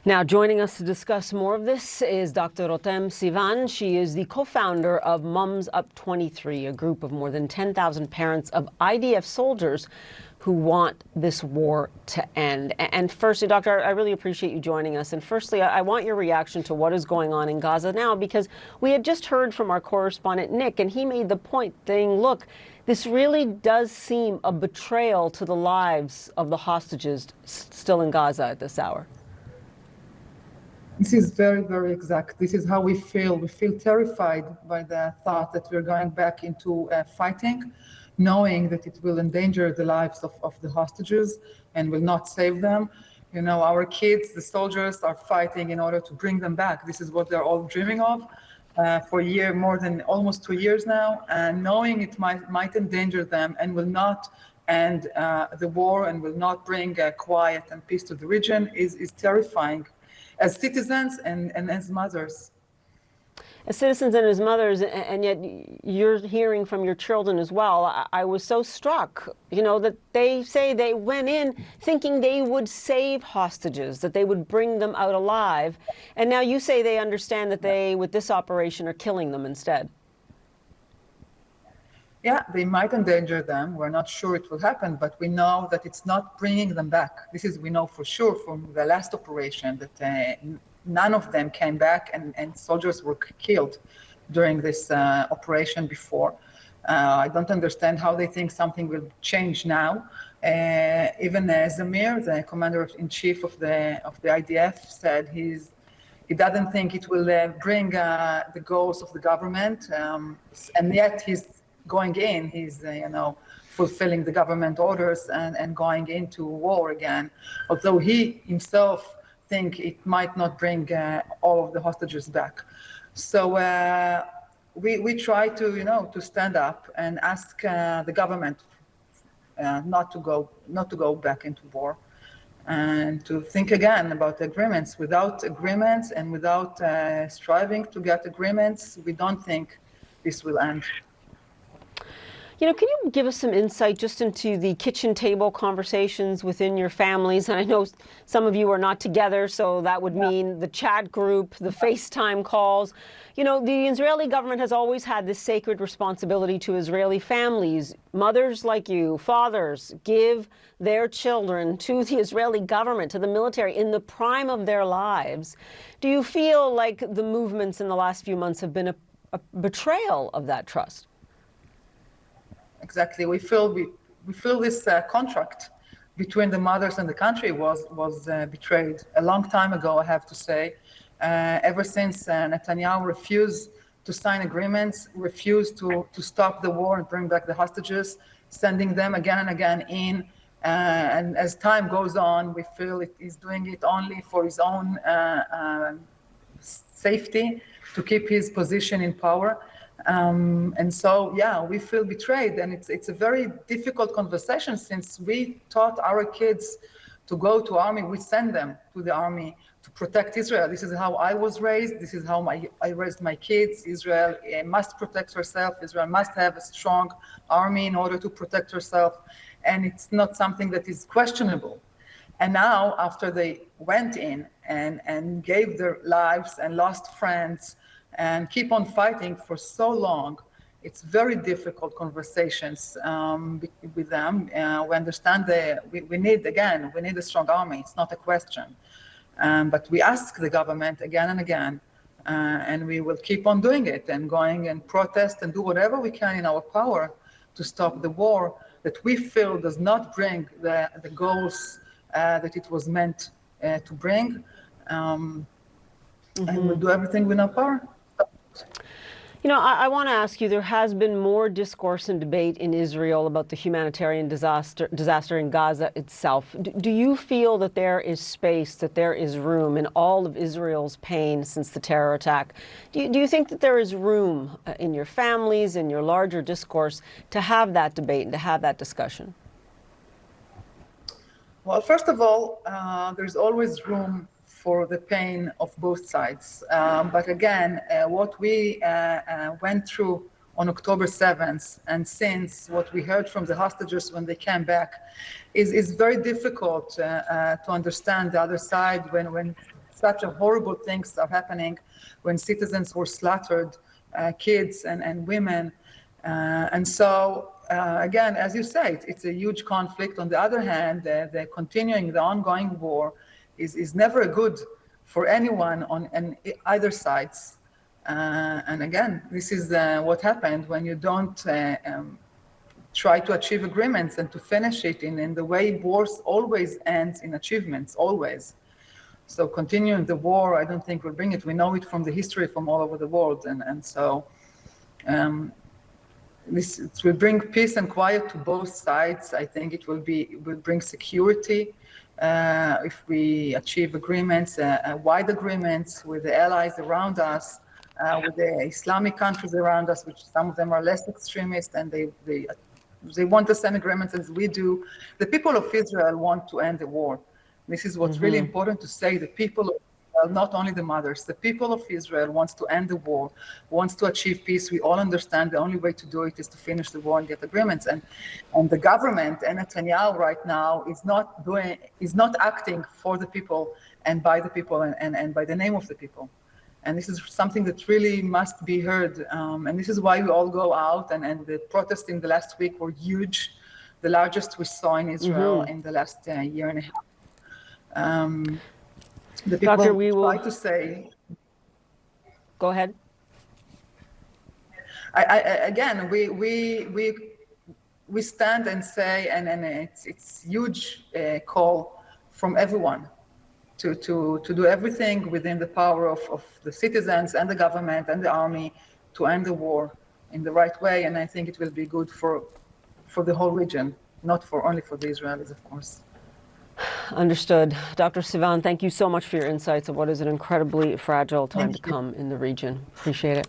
Now, joining us to discuss more of this is Dr. Rotem Sivan. She is the co-founder of Mums Up 23, a group of more than 10,000 parents of IDF soldiers who want this war to end. And firstly, Doctor, I really appreciate you joining us. And firstly, I want your reaction to what is going on in Gaza now, because we had just heard from our correspondent, Nick, and he made the point saying, look, this really does seem a betrayal to the lives of the hostages still in Gaza at this hour. This is very, very exact. This is how we feel. We feel terrified by the thought that we're going back into fighting, knowing that it will endanger the lives of the hostages and will not save them. You know, our kids, the soldiers, are fighting in order to bring them back. This is what they're all dreaming of for a year, more than almost 2 years now, and knowing it might endanger them and will not end the war and will not bring quiet and peace to the region is terrifying. As citizens and as mothers. As citizens and as mothers, and yet you're hearing from your children as well. I was so struck, you know, that they say they went in thinking they would save hostages, that they would bring them out alive. And now you say they understand that they, with this operation, are killing them instead. Yeah, they might endanger them. We're not sure it will happen, but we know that it's not bringing them back. This is, we know for sure from the last operation that none of them came back and soldiers were killed during this operation before. I don't understand how they think something will change now. Even Zamir, the commander-in-chief of the IDF, said he doesn't think it will bring the goals of the government, and yet he's going in, he's fulfilling the government orders and going into war again, although he himself think it might not bring all of the hostages back. So we try to stand up and ask the government not to go back into war, and to think again about agreements. Without agreements and without striving to get agreements, we don't think this will end. You know, can you give us some insight just into the kitchen table conversations within your families? And I know some of you are not together, so that would mean the chat group, the FaceTime calls. You know, the Israeli government has always had this sacred responsibility to Israeli families. Mothers like you, fathers, give their children to the Israeli government, to the military, in the prime of their lives. Do you feel like the movements in the last few months have been a betrayal of that trust? Exactly. We feel this contract between the mothers and the country was betrayed a long time ago, I have to say. Ever since Netanyahu refused to sign agreements, refused to stop the war and bring back the hostages, sending them again and again in. And as time goes on, we feel he's doing it only for his own safety, to keep his position in power. And so, yeah, we feel betrayed, and it's a very difficult conversation, since we taught our kids to go to army. We send them to the army to protect Israel. This is how I was raised. This is how I raised my kids. Israel must protect herself. Israel must have a strong army in order to protect herself, and it's not something that is questionable. And now, after they went in and gave their lives and lost friends and keep on fighting for so long, it's very difficult conversations with them. We understand we need a strong army. It's not a question. But we ask the government again and again, and we will keep on doing it and going and protest and do whatever we can in our power to stop the war that we feel does not bring the goals that it was meant to bring. And we'll do everything within our power. You know, I want to ask you, there has been more discourse and debate in Israel about the humanitarian disaster in Gaza itself. Do you feel that there is space, that there is room in all of Israel's pain since the terror attack? Do you think that there is room in your families, in your larger discourse, to have that debate and to have that discussion? Well, first of all, there's always room for the pain of both sides. But again, what we went through on October 7th, and since what we heard from the hostages when they came back, is very difficult to understand the other side when such a horrible things are happening when citizens were slaughtered, kids and women. And so, again, as you say, it's a huge conflict. On the other hand, the ongoing war is never good for anyone on either sides. And again, this is what happened when you don't try to achieve agreements and to finish it in the way wars always ends in achievements, always. So continuing the war, I don't think will bring it. We know it from the history from all over the world. And so it will bring peace and quiet to both sides. I think it will bring security if we achieve agreements, wide agreements with the allies around us, with the Islamic countries around us, which some of them are less extremist, and they want the same agreements as we do. The people of Israel want to end the war. This is what's really important to say. The people of Israel, not only the mothers, the people of Israel wants to end the war, wants to achieve peace. We all understand the only way to do it is to finish the war and get agreements. And the government and Netanyahu right now is not acting for the people and by the people and by the name of the people. And this is something that really must be heard. And this is why we all go out, and the protests in the last week were huge, the largest we saw in Israel in the last year and a half. The people Doctor, we will try to say. Go ahead. Again, we stand and say, and it's huge call from everyone to do everything within the power of the citizens and the government and the army to end the war in the right way. And I think it will be good for the whole region, not only for the Israelis, of course. Understood. Dr. Sivan, thank you so much for your insights of what is an incredibly fragile time to come in the region. Appreciate it.